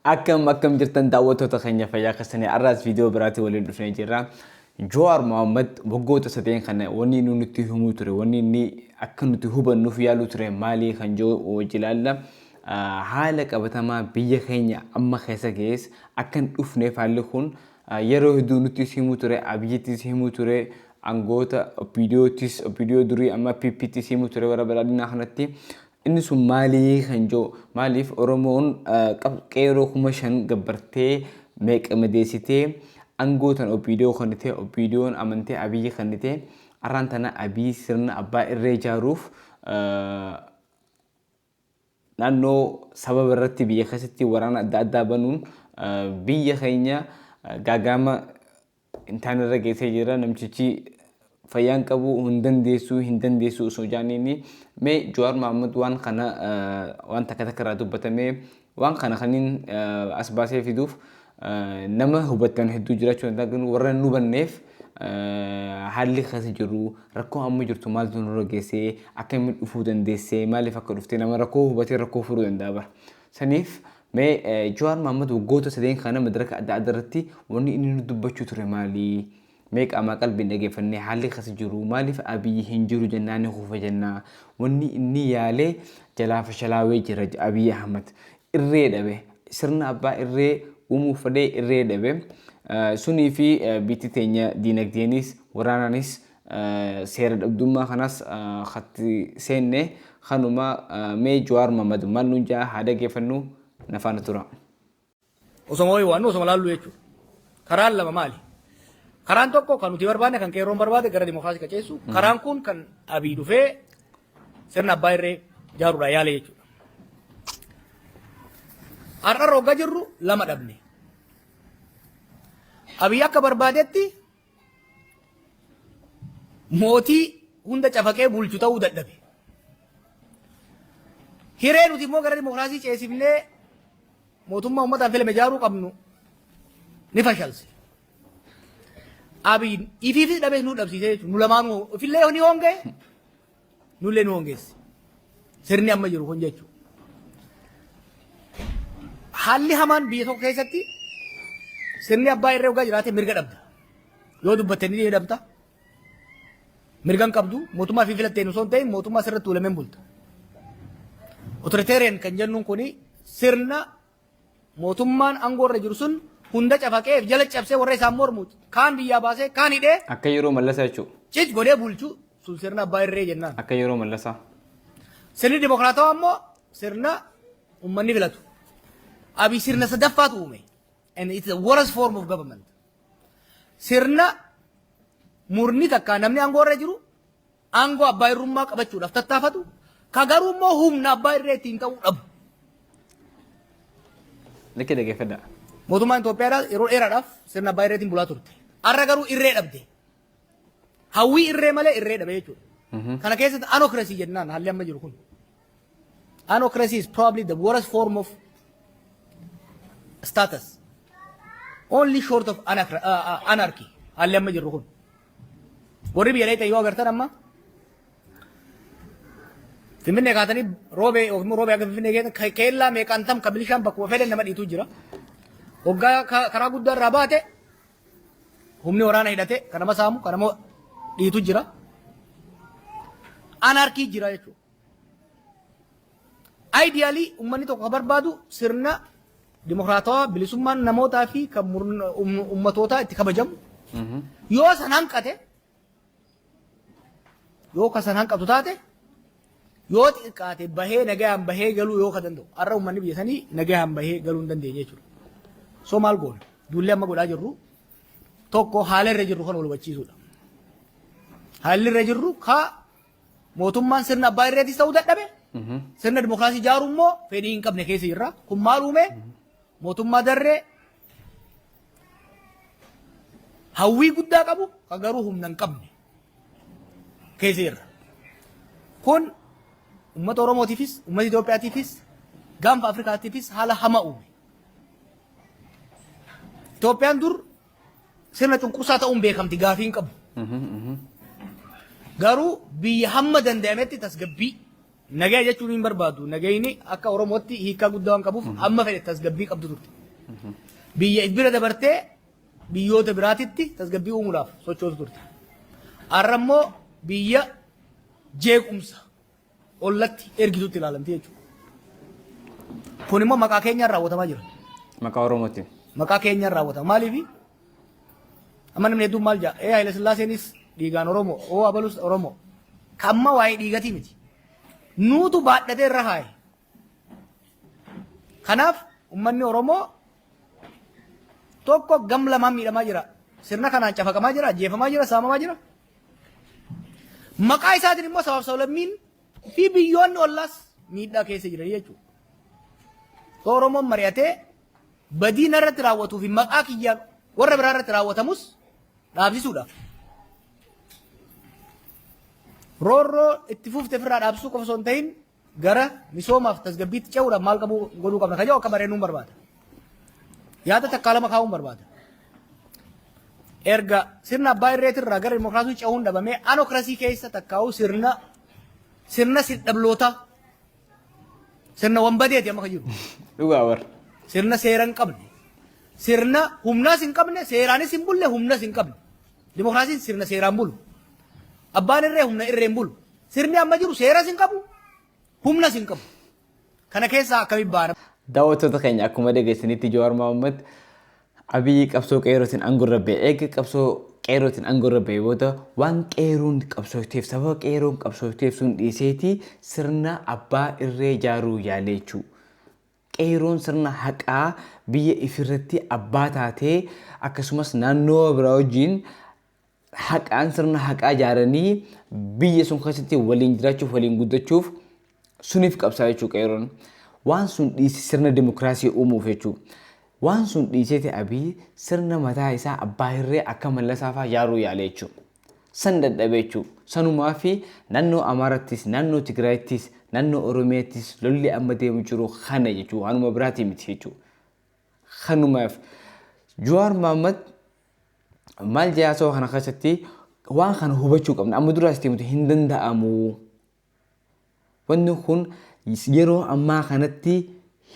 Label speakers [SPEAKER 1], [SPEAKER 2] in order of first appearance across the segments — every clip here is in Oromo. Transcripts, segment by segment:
[SPEAKER 1] akkam jirtan daawwattoota keenya fayyaa keessanii arraas viidiyoo biraatti waliin dhufnee jirra. Jowaar Mohaammed waggoota sadeen kana wanni inni nutti himuu ture, wanni inni akka nuti hubannuuf yaaluu ture maali kan jiru ilaalla. Haala qabatamaa biyya keenya amma keessa gees akkan dhufneef haalli kun yeroo hedduu nutti himuu ture, abiyyattis himuu ture, angoota viidiyoo durii amma PPTs himuu ture warra badhaadhinaa kanatti. Inni sun maali kan jiru maaliif Oromoon qeeroo kuma shan gabbartee meeqa madeessitee angootan viidiyoo kanite viidiyoon amantee abiyyi kanite arraan tana abii sirna abbaa irree ijaaruuf naannoo sababa irratti biyya keessatti waraana adda addaa banuun biyya keenya gaagama intaanirra geessee jira. Namtichi fayyaan qabu hin dandeessu osoo jaaniini mee Jowaar Mohaammed waan kana waan takka irraa dubbatame waan kana kaniin as baasee fiduuf nama hubatan hedduu jiraachuu danda'a. Warra nu banneef haalli keessa jiru rakkoo amma jirtu maaltu nurra geessee akkamiin dhufuu dandeessee maaliif akka dhuftee nama rakkoo hubatee rakkoo furuu danda'a bara. Saniif mee Jowaar Mohaammed waggoota sadeen kana madaraka adda addaa irratti wanni inni nu dubbachuu ture maali? Meeqa ama qalbiin dhageeffannee haalli keessa jiru maaliif abiyyi hin jiru jennaani hufa jennaa. Wanni inni yaalee jalaa fashalaawee jira Abiy Ahmed irree dhabe sirna abbaa irree uumuuf fedhee irree dhabe. Sunii fi biitti teenya diinagdeenis waraanaanis seera dhabdummaa kanas khatti seenne kanuma mee Jowaar Mohaammed maal nuun jaa haa dhageeffannu nafaana tura.
[SPEAKER 2] Osoo waan osoo laallu jechuudha. Karaan lama maali? Karaan tokko kan nuti barbaanne kan qeerroon barbaade gara dimookiraasii qaceessu. Karaan kun kan Abiy dhufee sirna abbaa irree ijaaruudhaan yaale jechuudha. Har'a roga jirru lama dhabne. Abiy akka barbaadetti mootii hunda cafaqee bulchu ta'uu dadhabe. Hiree nuti immoo gara dimookiraasii ceesifnee mootummaa uummataan filame ijaaruu qabnu ni fashalse. Abiy ifiifis dhabee nu dhabsiisee jechuudha. Nu lamaanuu ofillee ni hongee nullee nu hongeesse. Sirni amma jiru kun jechuudha. Haalli hamaan biyya tokko keessatti sirni abbaa irree waggaa jiraate mirga dhabda. Yoo dubbatte ni dhabda. Mirgan qabdu mootummaa fi filatteen osoo hin ta'in mootummaa sirriitti tuulameen bulta. Otoriteeriyaan kan jennuun kuni sirna mootummaan aangoo irra jiru sun hunda cafaqee jala cabsee warra isaan mormu kaan biyyaa baasee kaan hidhee
[SPEAKER 1] akka yeroo Mallasaa jechuudha.
[SPEAKER 2] Cic godhee bulchu sun sirna abbaa irree jennaan.
[SPEAKER 1] Akka yeroo Mallasaa.
[SPEAKER 2] Sirni dimookiraatawaa immoo sirna uummanni filatu. Abiy sirna sadaffaatu uume. And it's the worst form of government. Sirna murni takka namni aangoo irra jiru aangoo abbaa irrummaa qabachuudhaaf tattaafatu ka garuu immoo humna abbaa irree ittiin ta'uu dhabu.
[SPEAKER 1] Likkee dhageeffadha.
[SPEAKER 2] Mootummaan Itoophiyaa yeroo dheeraadhaaf sirna abbaa irreetiin bulaa turte. Har'a garuu irree dhabde. Hawwii irree malee irree dhabe jechuudha. Kana keessatti anokrasii jennaan haalli amma jiru kun. Anokrasii is probably the worst form of status. Only short of anarchy haalli amma jiru kun. Warri biyya dheetaa yoo agartan amma Finfinnee kaatanii roobee akka Finfinnee keessatti keellaa meeqaan tam kan milishaan bakkuma fedhan nama dhiitu jira. Hoggaa karaa guddaa irraa baate humni waraana hidhate kan nama saamu kan nama dhiitu jira. Anarkii jira jechuudha. Ideally uummanni tokko barbaadu sirna dimookiraatawaa bilisummaan namootaa fi kan uummatootaa itti kabajamu. Yoo san hanqate yoo ka san hanqatu taate yoo xiqqaate bahee nagayaan bahee galuu yoo ka danda'u. Har'a uummanni biyya sanii nagayaan bahee galuu hin dandeenye jechuudha. So maal goona? Duullee amma godhaa jirru tokko haala irra jirru kan wal hubachiisudha. Haalli irra jirru ka mootummaan sirna abbaa irreetis ta'uu dadhabe. Sirna dimookiraasii ijaaruu immoo fedhii hin qabne keessa jirra. Kun maal uume? Mootummaa darree hawwii guddaa qabu kan garuu humna hin qabne keessa jirra. Kun uummata Oromootiifis uummata Itoophiyaatiifis gaanfa Afrikaatiifis haala hamaa uume. Itoophiyaan dur sirna cunqursaa ta'uun beekamti gaafii hin qabu. Garuu biyya hamma danda'ametti tasgabbii Nagaa jechuun hin barbaadu. Nagayni akka Oromootti hiikaa guddaa waan qabuuf amma fedhe tasgabbii qabdu turte. Biyya bira dabartee biyyoota biraatitti tasgabbii uumuudhaaf sochootu turte. Har'a immoo biyya jeequmsa ollatti ergitutti ilaalamti jechuudha. Kun immoo maqaa keenyaan raawwatamaa jira.
[SPEAKER 1] Maqaa Oromooti.
[SPEAKER 2] Maqaa keenyaan raawwatama. Maaliif? Amma namni hedduun maal jedha? Haile Sillaaseenis dhiigaan Oromoo, Abalus Oromoo. Kamma waa'ee dhiigatii miti. Nuutu baadhatee irra haaye. Kanaaf uummanni Oromoo tokko gam lamaan miidhamaa jira. Sirna kanaan cafaqamaa jira, ajjeefamaa jira, saamamaa jira. Maqaa isaatiin immoo sabab sablammiin fi biyyoonni ollaas miidhaa keessa jiran jechuudha. Oromoon mari'atee badii irratti raawwatuu fi maqaa kiyyaan warra biraa irratti raawwatamus dhaabsisuudhaaf. Roorroo itti fuufte ofirraa dhaabsisuu qofa osoo hin ta'in gara misoomaaf tasgabbiitti ce'uudhaaf maal godhuu qabna kan jedhu akka bareenuun barbaada. Yaada takkaa lama kaa'uun barbaada. Erga sirna abbaa irreetirraa gara dimokiraasii ce'uun dhabamee anokrasii keessa takkaa'uu sirna sidhablootaa sirna wambadeeti amma kan jiru.
[SPEAKER 1] Dhugaa warra.
[SPEAKER 2] Sirna seera hin qabne. Sirna humnaas hin qabne, seeraanis hin bulle, humnas hin qabne. Dimokiraasiin sirna seeraan bulu. Abbaan irree humna irreen bulu. Sirni amma jiru seeras hin qabu, humnas hin qabu. Kana keessaa akkamitti baana?
[SPEAKER 1] Daawwattoota keenya akkuma dhageessanitti Jawaar Mohaammed Abiyyi qabsoo qeerrootiin aangorra ba'e. Eega qabsoo qeerrootiin aangorra ba'e booda waan qeerroon qabsoofteef sababa qeerroon qabsoofteef sun dhiiseeti sirna abbaa irree ijaaruu yaale jechuudha. Qeerroon sirna haqaa biyya ifirratti abbaa taatee akkasumas naannoo biraa wajjin haqaan sirna haqaa ijaaranii biyya sun keessatti waliin jiraachuuf waliin guddachuuf suniif qabsaa jechuudha qeerroon. Waan sun dhiisee sirna dimokiraasii uumuuf jechuudha. Waan sun dhiisee Abiyyi sirna mataa isaa abbaa irree akka mallasaafaa ijaaruu yaale jechuudha. San dadhabee jechuudha. Sanumaa fi naannoo Amaarattis, naannoo Tigraayittis, naannoo Oromiyaattis lolli amma deemu jiru kana jechuudha. Waanuma biraatii miti jechuudha. Kanumaaf Jawaar Mohaammed maal jaasoo kana keessatti waan kana hubachuu qabna. Amma duraas ta'e hin danda'amu. Wanni kun yeroo ammaa kanatti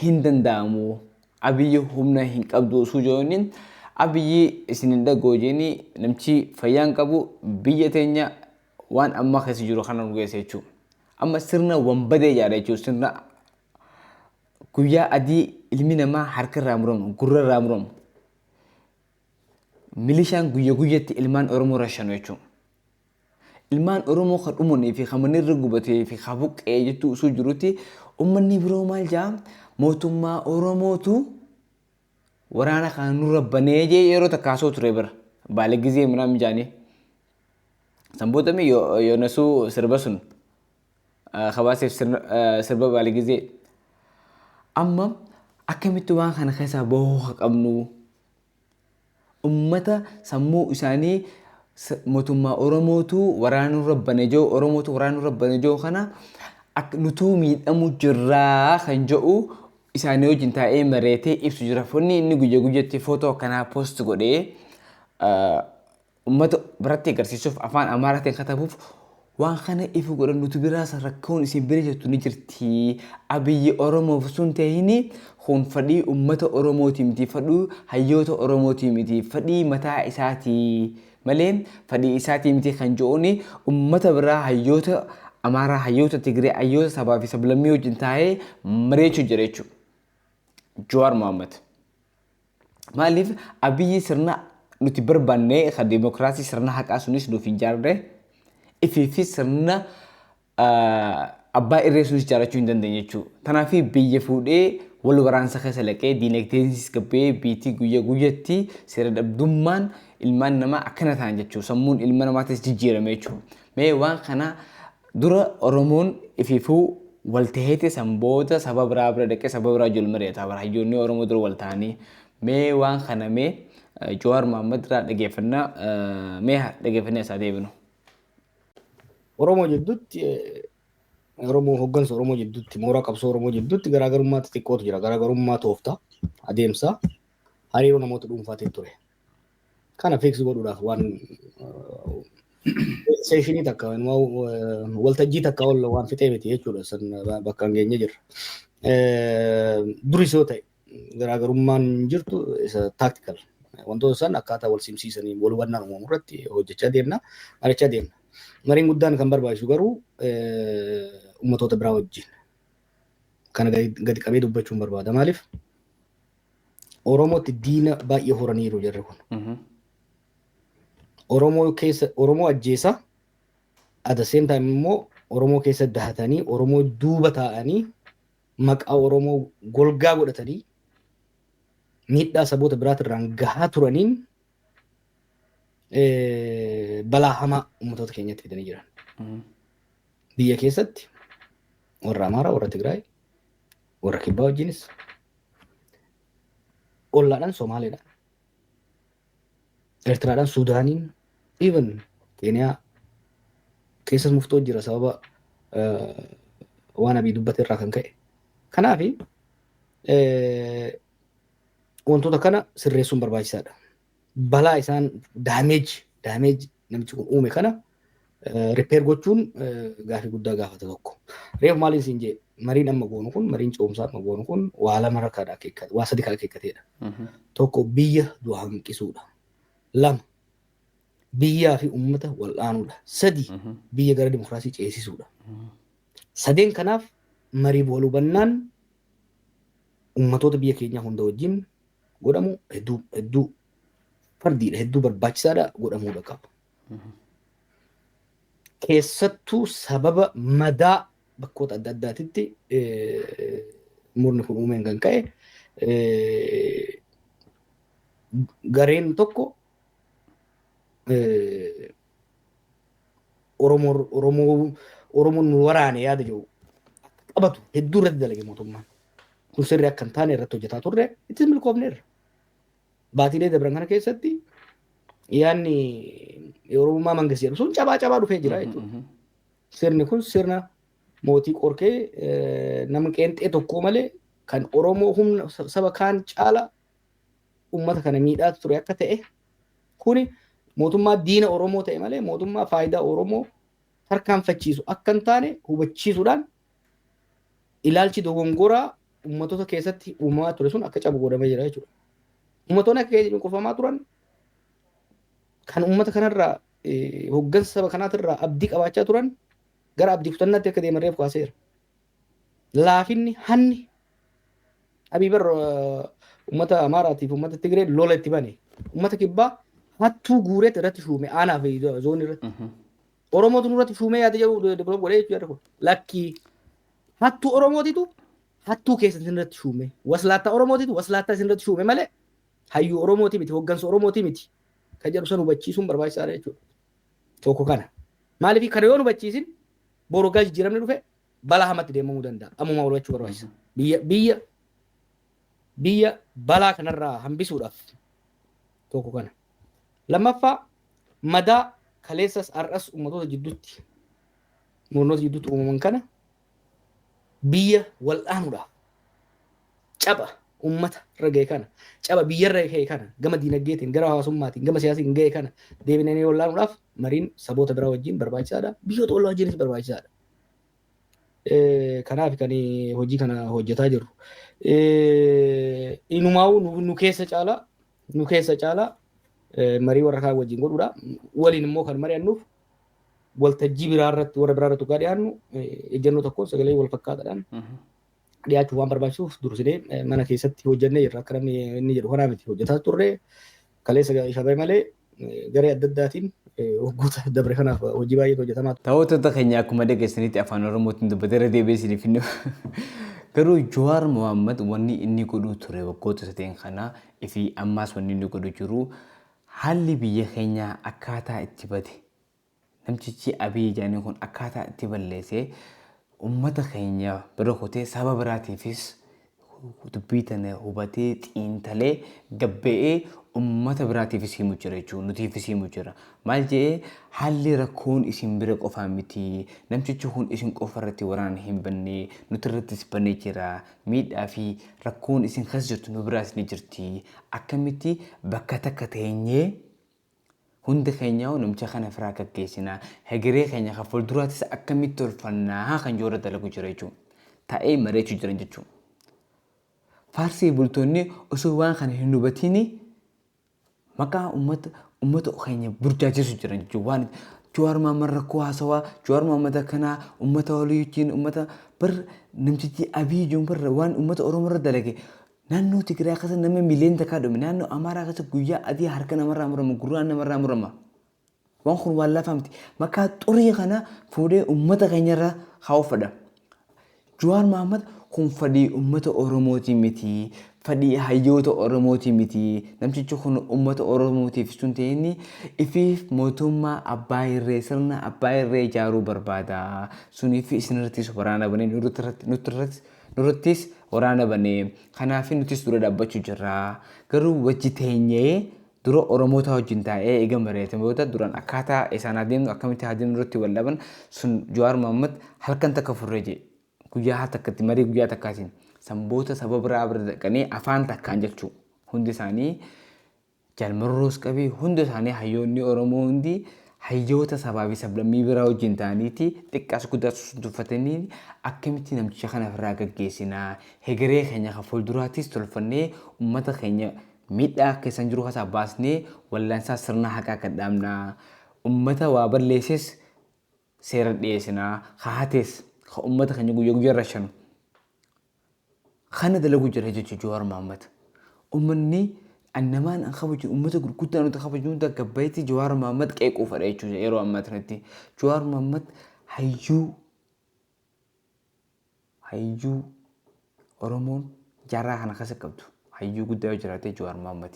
[SPEAKER 1] hin danda'amu. Abiyyi humna hin qabdu osoo jiraniin Abiyyi isin hin dhagoo jeeni namchi fayyaan qabu biyya teenya waan amma keessa jiru kana nu geesse jechuudha. Amma sirna wambadee ijaara jechuudha. Sirna guyyaa adii ilmi namaa harka irraa muramu, gurra irraa muramu. Milishaan guyya guyyatti ilmaan Oromoo rashanu jechuudha. Ilmaan Oromoo kan dhumanii fi kan manni irra gubatee fi kan buqqee jettu osoo jirutti uummanni biroo maal jaa mootummaa Oromootu waraana kan nurra banee jee yeroo takkaasoo ture bira. Baala gizee ምናምን jaanii. Sanbootami የነሱ sirba sun kabaaseef sirba baala gizee. Amma akkamitti waan kana keessaa bahuu qabnu ummata sammuu isaanii mootummaa Oromootu waraana nurra banee jiru Oromootu waraana nurra banee jiru kana nutuu miidhamu jirraa kan jedhu isaanii wajjin taa'ee mareetee ibsu jira. Funni inni guyya guyyatti footoo kanaa post godhee ummata biratti agarsiisuuf afaan Amaaraatiin katabuuf waan kana ifu godhan nuti biraas rakkoon isin bira jirtu ni jirti. Abiyyi Oromoof sun ta'ini kun fadhii ummata Oromooti miti, fadhii hayyoota Oromooti miti, fadhii mataa isaati malee fadhii isaati miti kan jedhuuni ummata biraa hayyoota Amaaraa, hayyoota Tigree, hayyoota sabaa fi sablammii wajjin taa'ee mareechuu jira jechuudha. Jawaar Mohaammed. Maaliif Abiyyi sirna nuti barbaanne kan dimokiraasii sirna haqaa sunis nuuf ijaarre ifiifi sirna abbaa irree sunis ijaarrachuu hin dandeenye jechuudha. Kanaaf biyya fuudhee wal waraansa keessa laqee diinagdeensis gabbee biitii guyya guyyatti seera dhabdummaan ilmaan namaa akkana ta'an jechuudha. Sammuun ilma namaatis jijjiirame jechuudha. Mee waan kana dura Oromoon ifiifuu wal taheeti sanboota saba biraa bira dhaqee saba biraa ijoollee mari'ataa bara hayyoonni Oromoo dura wal ta'anii mee waan kana mee Jawaar Mohaammed irraa dhageeffannaa isaa deebinu.
[SPEAKER 2] Oromoo jidduutti Oromoo hoggansa Oromoo jidduutti mooraa qabsoo Oromoo jidduutti garaagarummaa xixiqqootu jira. Garaagarummaa tooftaa adeemsa hariiroo namoota dhuunfaatiin ture. Kana fiiksii godhuudhaaf waan seeshinii takka waltajjii takka waan fixee miti jechuudha san bakka hin geenye jirra. Duris yoo ta'e garaagarummaan jirtu isa taaktikal wantoota san akkaataa wal simsiisanii wal hubannaa uumamu irratti hojjechaa deemna mari'achaa deemna. Mariin guddaan kan barbaachisu garuu ummatoota biraa wajjin kana gadi qabee dubbachuun barbaada. Maaliif Oromootti diina baay'ee horaniiru jarri kun. Oromoo ajjeesa at the same time immoo Oromoo keessa dahatanii Oromoo duuba taa'anii maqaa Oromoo golgaa godhatanii miidhaa saboota biraatirraan gahaa turaniin balaa hamaa ummatoota keenyatti fidanii jiran. Biyya keessatti warra Amaaraa, warra Tigraay, warra Kibbaa wajjinis ollaadhaan Somaaleedhaan, Eertiraadhaan, Suudaaniin, even Keeniyaa keessas muftoo jira sababa waan abii dubbate irraa kan ka'e. Kanaaf wantoota kana sirreessuun barbaachisaadha. Balaa isaan daameej namichi kun uume kana ripeer gochuun gaafii guddaa gaafata tokko. Reef maaliin siin jee mariin amma goonu kun mariin ce'umsaa amma goonu kun waa lama rakkaadha akeekkate waa sadi kan akeekkateedha. Tokko biyya du'a hanqisuudha. Lama biyyaa fi uummata wal'aanuudha. Sadi biyya gara dimokiraasii ceesisuudha. Sadeen kanaaf marii wal hubannaan uummatoota biyya keenyaa hunda wajjin godhamu hedduu fardiidha hedduu barbaachisaadha godhamuudha qaba. Keessattuu sababa madaa bakkoota adda addaatitti murni kun uumeen kan ka'e gareen tokko Oromoon nu waraane yaada jiru qabatu hedduu irratti dalage mootummaan. Kun sirrii akka hin taane irratti hojjetaa turre ittis milkoofneerra. Baatiilee dabran kana keessatti yaanni Oromummaa mangistii jedhu sun cabaa dhufee jira jechuudha. Sirni kun sirna mootii qorkee nama qeenxee tokko malee kan Oromoo humna saba kaan caala uummata kana miidhaa ture akka ta'e kuni mootummaa diina Oromoo ta'e malee mootummaa faayidaa Oromoo tarkaanfachiisu akka hin taane hubachiisuudhaan ilaalchi dogongoraa uummatoota keessatti uumamaa ture sun akka cabu godhamee jira jechuudha. Ummatoonni akka keessatti cunqurfamaa turan kan uummata kanarraa hoggansa saba kanaatirraa abdii qabaachaa turan gara abdii kutannaatti akka deeman reef kaaseera. Laafinni hanni Abiibar uummata Amaaraatiif uummata Tigree lola itti bane uummata Kibbaa hattuu guureetti irratti shuume aanaa fi zoonii irratti. Oromootu nurratti shuumee yaada jedhu deebi'ee godhee jechuudha. Lakkii hattuu Oromootitu hattuu keessatti irratti shuume waslaattaa Oromootitu waslaattaa irratti shuume malee hayyuu Oromooti miti hoggansa Oromooti miti kan jedhu san hubachiisuun barbaachisaadha jechuudha. Tokko kana maaliif kana yoo hubachiisin boru gaa jijjiiramni dhufe balaa hamatti deemamuu danda'a. Ammuma hubachuu barbaachisa. Biyya balaa kanarraa hambisuudhaaf tokko kana. Lammaffaa madaa kaleessas har'as uummatoota jidduutti murnoota jidduutti uumaman kana biyya wal'aanuudhaaf caba uummata irra ga'e kana caba biyya irra ga'e kana gama diinagdeetiin gara hawaasummaatiin gama siyaasaatiin ga'e kana deebinanii wal'aanuudhaaf mariin saboota biraa wajjin barbaachisaadha. Biyyoota ollaa wajjinis barbaachisaadha. Kanaaf kan hojii kana hojjetaa jirru. Inumaa'uu nu keessa caalaa marii warra kaan wajjin godhuudha. Waliin immoo kan mari'annuuf waltajjii biraarratti warra biraarratti ugaa dhiyaannu ejjennoo tokkoon sagalee wal fakkaataadhaan dhiyaachuuf waan barbaachisuuf dursinee mana keessatti hojjennee jirra. Akka namni inni jedhu kanaa miti hojjetaa turre kaleessa shabee malee garee adda addaatiin waggoota dabre kanaaf hojii baay'eetu hojjetamaa ture.
[SPEAKER 1] Ta'ootota keenya akkuma dhageessanitti afaan Oromootiin dubbateera deebiisiniif inni garuu Jawaar Mohaammed wanni inni godhuu ture waggoota sadeen kana fi ammaas wanni inni godhu jiru haalli biyya keenyaa akkaataa itti bade namtichi Abiy Jaanii kun akkaataa itti balleessee uummata keenya bira kutee saba biraatiifis dubbii tana hubatee xiintalee gabba'ee uummata biraatiifis himu jira jechuun nutiifis himu jira. Maal jedhee haalli rakkoon isin bira qofaa miti namtichi kun isin qofa irratti waraana hin banne nuti irrattis bannee jira miidhaa fi rakkoon isin kas jirtu nu biraas ni jirti akkamitti bakka takka teenyee hundi keenya namcha kana firaa gaggeessina hegeree keenya ka fuulduraatis akkamitti tolfannaa kan joora dalagu jira jechuudha. Ta'ee mareechuu jiran jechuudha. Faarsii bultoonni osoo waan kana hin hubatini maqaa ummata keenya burjaajessu jiran jechuudha. Waan Jawaar Mohaammed rakkoo haasawaa Jawaar Mohaammed akkanaa ummata walii wajjin ummata bar namtichi Abiy Juun bar waan ummata Oromoo irra dalage naannoo Tigraay keessa nama miliyoona takkaa dhume naannoo Amaaraa keessa guyyaa adii harka namarraa murama gurraan namarraa murama. Waan kun waan laafamti maqaa xurii kana fuudhee ummata keenyarra haawfadha. Jawaar Mohaammed kun fadhii ummata Oromooti miti fadhii hayyoota Oromooti miti namtichi kun ummata Oromootiif sun ta'ini ifiif mootummaa abbaa irree sirna abbaa irree ijaaruu barbaada suniif isinirrattis waraana banee nurrattis waraana banee kanaaf nutis dura dhaabbachuu jirra garuu wajji teenyee dura Oromoota wajjin taa'ee eega mareetamoota duraan akkaataa isaan adeemnu akkamitti adeemnu irratti wallaban sun Jawaar Mohaammed halkan takka furree jee guyyaa takkatti marii guyyaa takkaatiin samboota sababa biraa bira dhaqanii afaan takkaan jechuu hundi isaanii jalmarroos qabee hundi isaanii hayyoonni Oromoo hundi hayyoota sabaa fi sablammii biraa wajjin ta'aniiti xiqqaas guddaas tuffatanii akkamitti namticha kana irraa gaggeessinaa hegeree keenya kan fuulduraattis tolfannee ummata keenya miidhaa keessan jiru keessaa baasnee wallaansaa sirna haqaa kan dhaabnaa ummata waa balleesses seera dhiyeessinaa haatees ka ummata keenya guyyaa guyyaa rashanu kana dalagu jira jechuudha Jawaar Mohaammed. Ummanni annamaan an kabaju ummata gurguddaan nuti kabaju hunda gabbaatti Jawaar Mohaammed qeequu fedha jechuudha yeroo ammaa kanatti. Jawaar Mohaammed hayyuu Oromoon jaarraa kana keessa qabdu hayyuu guddaa yoo jiraate Jawaar Mohaammed.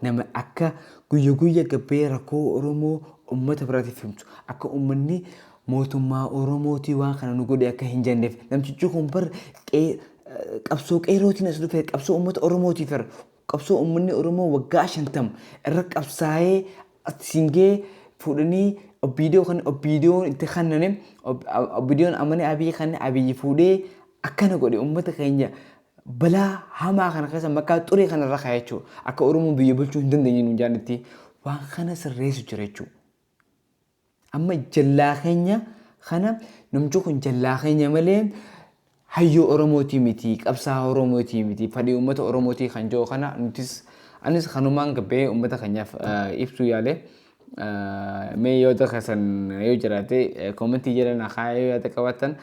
[SPEAKER 1] Nama akka guyyaa guyyaa gabbee rakkoo Oromoo ummata biraatiif himtu akka ummanni mootummaa Oromootii waan kana nu godhe akka hin jenneef namtichi kun bar qabsoo qeerootiin as dhufe qabsoo ummata Oromootii fir qabsoo ummanni Oromoo waggaa 50 irra qabsaa'ee singee fuudhanii obbiidiyoon itti kannane obbiidiyoon amane Abiy kan Abiy fuudhee akkana godhe ummata keenya balaa hamaa kana keessa maqaa xurii kana irra kaayachuu akka Oromoo biyya bulchuu hin dandeenye nu jaanitti waan kana sirreessu jira jechuudha. Amma jallaa keenya kana namtichi kun jallaa keenya malee hayyoo Oromootii miti qabsaa Oromootii miti fadhii ummata Oromootii kan jiru kana nutis anis kanumaan gabbee ummata keenyaaf ibsuu yaale mee yoo takkasan yoo jiraate koomentii jedhan akaayoo yaada qabaatan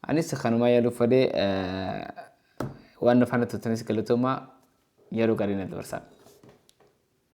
[SPEAKER 1] anis kanumaa yaaduu fedhee waan faana tuttanis galatoomaa yeroo gaarii na dabarsaa.